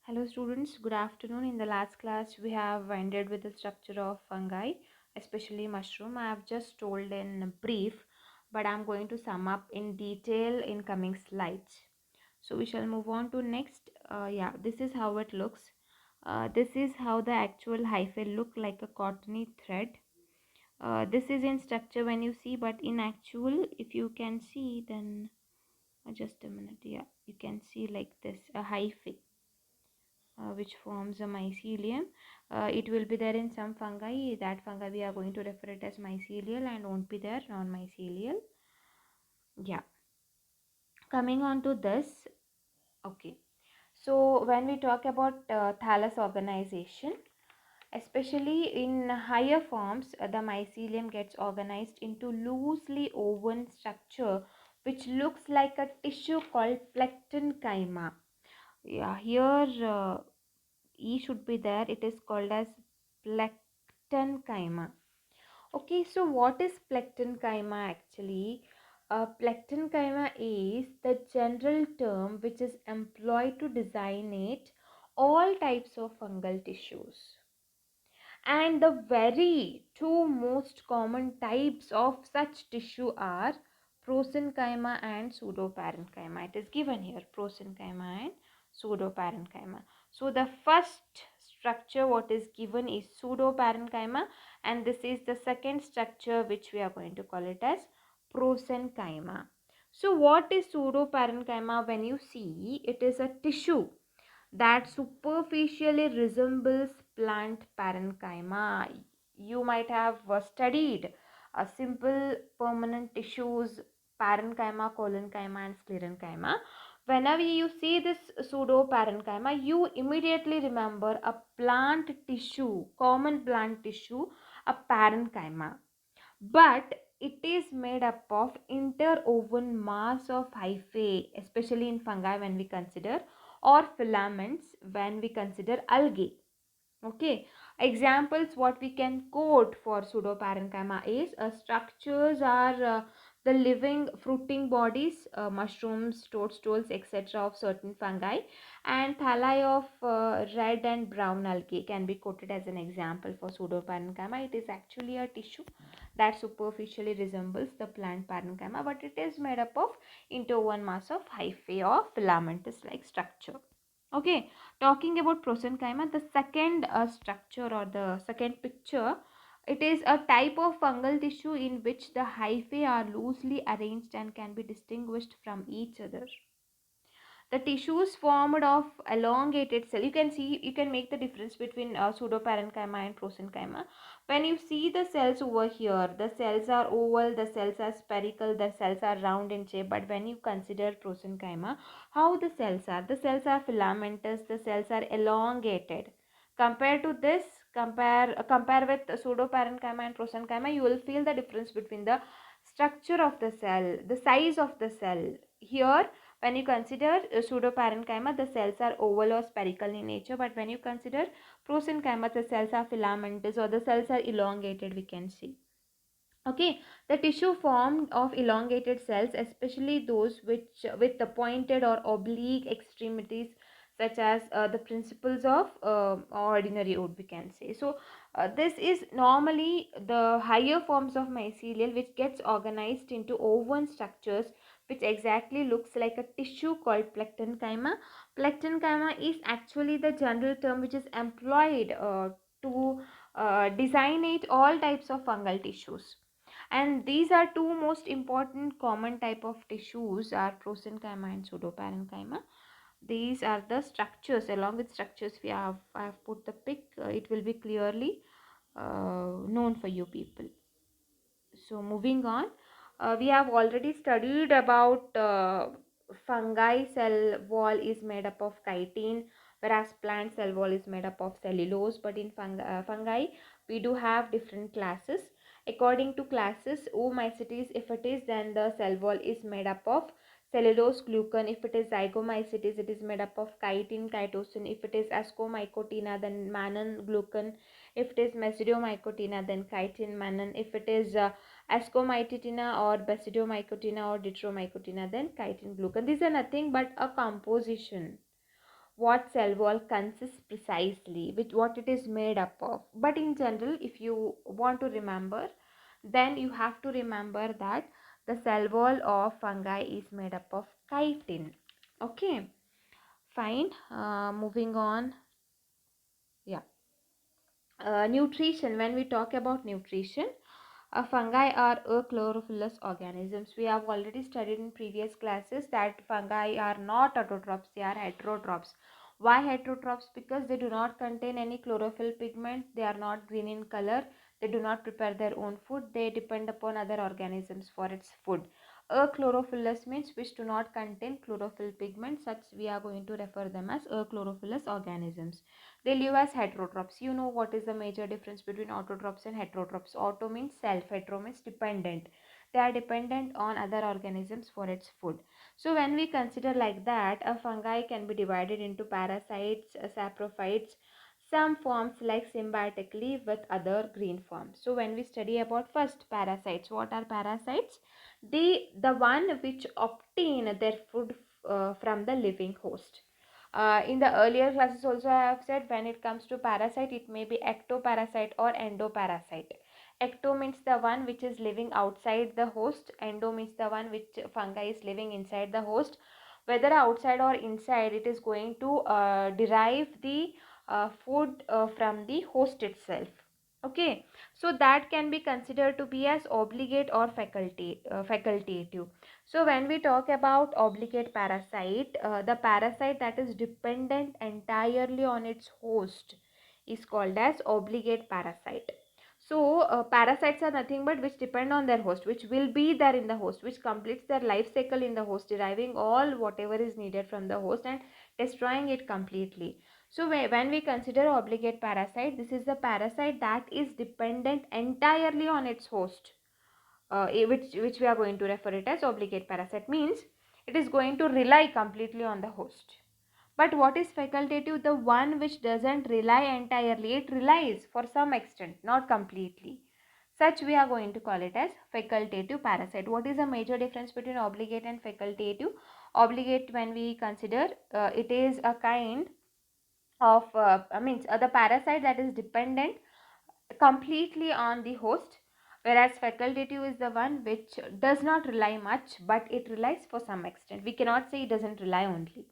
Hello students, good afternoon. In the last class we have ended with the structure of fungi, especially mushroom. I have just told in brief, but I am going to sum up in detail in coming slides. So we shall move on to next. This is how it looks. This is how the actual hyphae look, like a cottony thread. This is in structure when you see, but in actual, if you can see, then just a minute. Yeah, you can see like this, a hyphae which forms a mycelium. It will be there in some fungi. That fungi we are going to refer it as mycelial and won't be there non-mycelial. Yeah. Coming on to this. Okay. So when we talk about thallus organization, especially in higher forms, the mycelium gets organized into loosely woven structure which looks like a tissue called plectenchyma. Yeah, here E should be there. It is called as plectenchyma. Okay, so what is plectenchyma actually? Plectenchyma is the general term which is employed to designate all types of fungal tissues. And the very two most common types of such tissue are prosenchyma and pseudoparenchyma. It is given here, prosenchyma and pseudoparenchyma. So the first structure what is given is pseudoparenchyma, and this is the second structure which we are going to call it as prosenchyma. So what is pseudoparenchyma? When you see, it is a tissue that superficially resembles plant parenchyma. You might have studied a simple permanent tissues, parenchyma, collenchyma and sclerenchyma. Whenever you see this pseudoparenchyma, you immediately remember a plant tissue, common plant tissue, a parenchyma. But it is made up of interwoven mass of hyphae, especially in fungi when we consider, or filaments when we consider algae. Okay, examples what we can quote for pseudoparenchyma is structures are the living fruiting bodies, mushrooms, toadstools, etc. of certain fungi, and thalli of red and brown algae can be quoted as an example for pseudoparenchyma. It is actually a tissue that superficially resembles the plant parenchyma, but it is made up of interwoven mass of hyphae or filamentous like structure. Okay, talking about prosenchyma, the second structure or the second picture, it is a type of fungal tissue in which the hyphae are loosely arranged and can be distinguished from each other. The tissues formed of elongated cell, you can see, you can make the difference between pseudoparenchyma and prosenchyma. When you see the cells over here, the cells are oval, the cells are spherical, the cells are round in shape. But when you consider prosenchyma, how the cells are filamentous, the cells are elongated. Compared to this, compare with pseudoparenchyma and prosenchyma, you will feel the difference between the structure of the cell, the size of the cell. Here when you consider pseudoparenchyma, the cells are oval or spherical in nature, but when you consider prosenchyma, the cells are filamentous or the cells are elongated, we can see. Okay, the tissue formed of elongated cells, especially those which with the pointed or oblique extremities, such as the principles of ordinary wood, we can say. So this is normally the higher forms of mycelial which gets organized into woven structures which exactly looks like a tissue called plectenchyma. Plectenchyma is actually the general term which is employed to designate all types of fungal tissues, and these are two most important common type of tissues are prosenchyma and pseudoparenchyma. These are the structures. Along with structures I have put the pic. It will be clearly known for you people. So moving on, we have already studied about fungi cell wall is made up of chitin, whereas plant cell wall is made up of cellulose. But in fungi we do have different classes. According to classes, Oomycetes, if it is, then the cell wall is made up of cellulose glucan. If it is Zygomycetes, it is made up of chitin chitosan. If it is Ascomycotina, then mannan glucan. If it is Basidiomycotina, then chitin mannan. If it is Ascomycetina or Basidiomycotina or Deuteromycotina, then chitin glucan. These are nothing but a composition. what cell wall consists precisely, which what it is made up of. But in general, if you want to remember, then you have to remember that the cell wall of fungi is made up of chitin. Okay, fine. Moving on. Yeah. Nutrition. When we talk about nutrition, fungi are chlorophyllous organisms. We have already studied in previous classes that fungi are not autotrophs, they are heterotrophs. Why heterotrophs? Because they do not contain any chlorophyll pigment, they are not green in color, they do not prepare their own food, they depend upon other organisms for its food. Chlorophyllous means which do not contain chlorophyll pigment, such we are going to refer them as chlorophyllous organisms. They live as heterotrophs. You know what is the major difference between autotrophs and heterotrophs. Auto means self, hetero means dependent. They are dependent on other organisms for its food. So when we consider like that, a fungi can be divided into parasites, saprophytes, some forms like symbiotically with other green forms. So when we study about first parasites, what are parasites? The one which obtain their food from the living host. In the earlier classes also I have said when it comes to parasite, it may be ectoparasite or endoparasite. Ecto means the one which is living outside the host. Endo means the one which fungi is living inside the host. Whether outside or inside, it is going to derive the food from the host itself. Okay, so that can be considered to be as obligate or facultative. So when we talk about obligate parasite, the parasite that is dependent entirely on its host is called as obligate parasite. So parasites are nothing but which depend on their host, which will be there in the host, which completes their life cycle in the host, deriving all whatever is needed from the host and destroying it completely. So when we consider obligate parasite, this is the parasite that is dependent entirely on its host, which we are going to refer it as obligate parasite, means it is going to rely completely on the host. But what is facultative? The one which doesn't rely entirely, it relies for some extent, not completely. Such we are going to call it as facultative parasite. What is the major difference between obligate and facultative? Obligate, when we consider, it is a kind of the parasite that is dependent completely on the host, whereas facultative is the one which does not rely much, but it relies for some extent. We cannot say it doesn't rely only.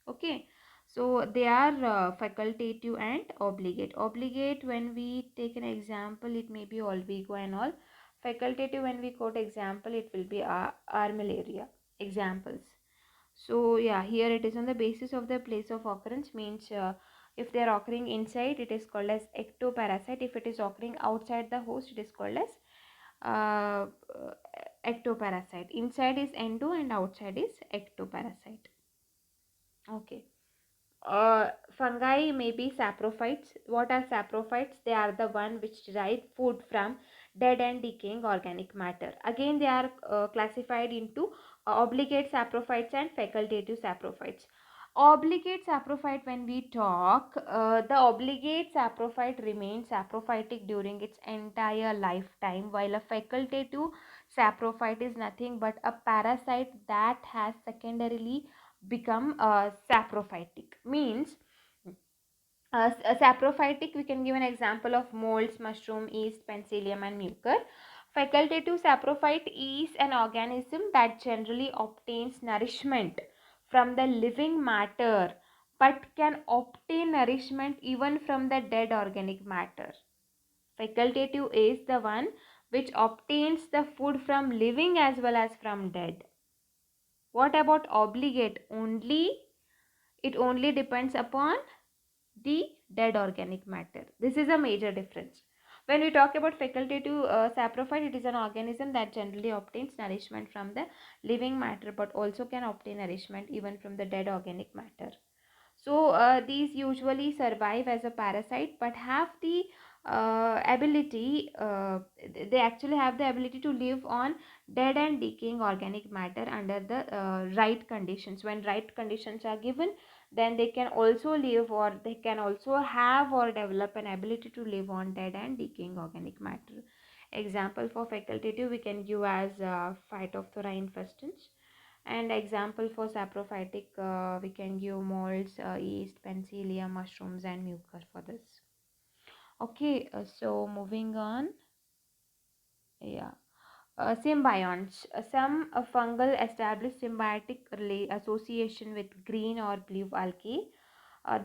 Okay, so they are facultative and obligate. Obligate, when we take an example, it may be Olvigo and all. Facultative, when we quote example, it will be Armillaria examples. So yeah, here it is on the basis of the place of occurrence, means if they are occurring inside, it is called as ectoparasite. If it is occurring outside the host, it is called as uh, uh, ectoparasite. Inside is endo and outside is ectoparasite. Okay. Fungi may be saprophytes. What are saprophytes? They are the one which derive food from dead and decaying organic matter. Again, they are classified into obligate saprophytes and facultative saprophytes. Obligate saprophyte, when we talk, the obligate saprophyte remains saprophytic during its entire lifetime, while a facultative saprophyte is nothing but a parasite that has secondarily become saprophytic. Means saprophytic, we can give an example of molds, mushroom, yeast, penicillium and mucor. Facultative saprophyte is an organism that generally obtains nourishment from the living matter but can obtain nourishment even from the dead organic matter. Facultative is the one which obtains the food from living as well as from dead. What about obligate? It only depends upon the dead organic matter. This is a major difference. When we talk about facultative saprophyte, it is an organism that generally obtains nourishment from the living matter but also can obtain nourishment even from the dead organic matter. So these usually survive as a parasite but have the ability, they actually have the ability to live on dead and decaying organic matter under the right conditions. When right conditions are given, then they can also live, or they can also have or develop an ability to live on dead and decaying organic matter. Example for facultative we can give as Phytophthora infestans. And example for saprophytic, we can give molds, yeast, penicillium, mushrooms, and mucus for this. Okay, so moving on. Yeah. Symbionts. Some fungal establish symbiotic association with green or blue algae.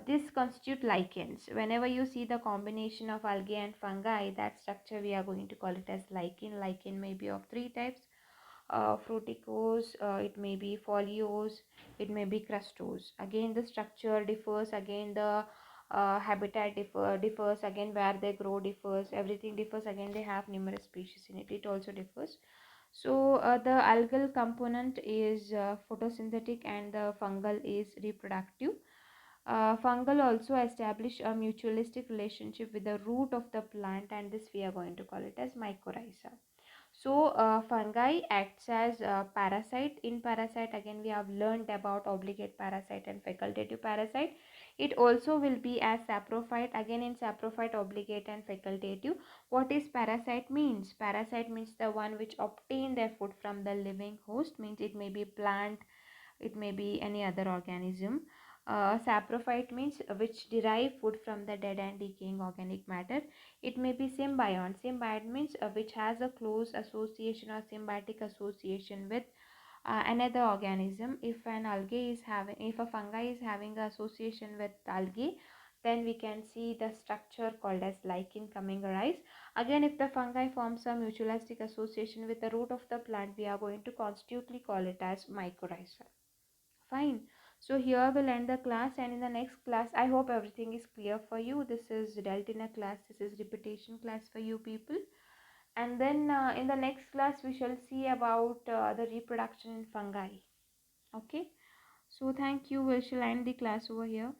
This constitute lichens. Whenever you see the combination of algae and fungi, that structure we are going to call it as lichen. Lichen may be of three types: fruticose, it may be foliose, it may be crustose. Again, the structure differs. Again, the habitat differs. Again, where they grow differs. Everything differs. Again, they have numerous species in it. It also differs. So the algal component is photosynthetic and the fungal is reproductive. Fungal also establish a mutualistic relationship with the root of the plant, and this we are going to call it as mycorrhiza. So fungi acts as parasite. In parasite, again we have learned about obligate parasite and facultative parasite. It also will be as saprophyte. Again in saprophyte, obligate and facultative. What is parasite means? Parasite means the one which obtain their food from the living host, means it may be plant, it may be any other organism. Saprophyte means which derive food from the dead and decaying organic matter. It may be symbiont. Symbiont means which has a close association or symbiotic association with another organism. If an algae is having, if a fungi is having an association with algae, then we can see the structure called as lichen coming arise. Again, if the fungi forms a mutualistic association with the root of the plant, we are going to constitutively call it as mycorrhiza. Fine. So here we'll end the class, and in the next class, I hope everything is clear for you. This is dealt in a class. This is repetition class for you people. And then in the next class, we shall see about the reproduction in fungi. Okay. So thank you. We shall end the class over here.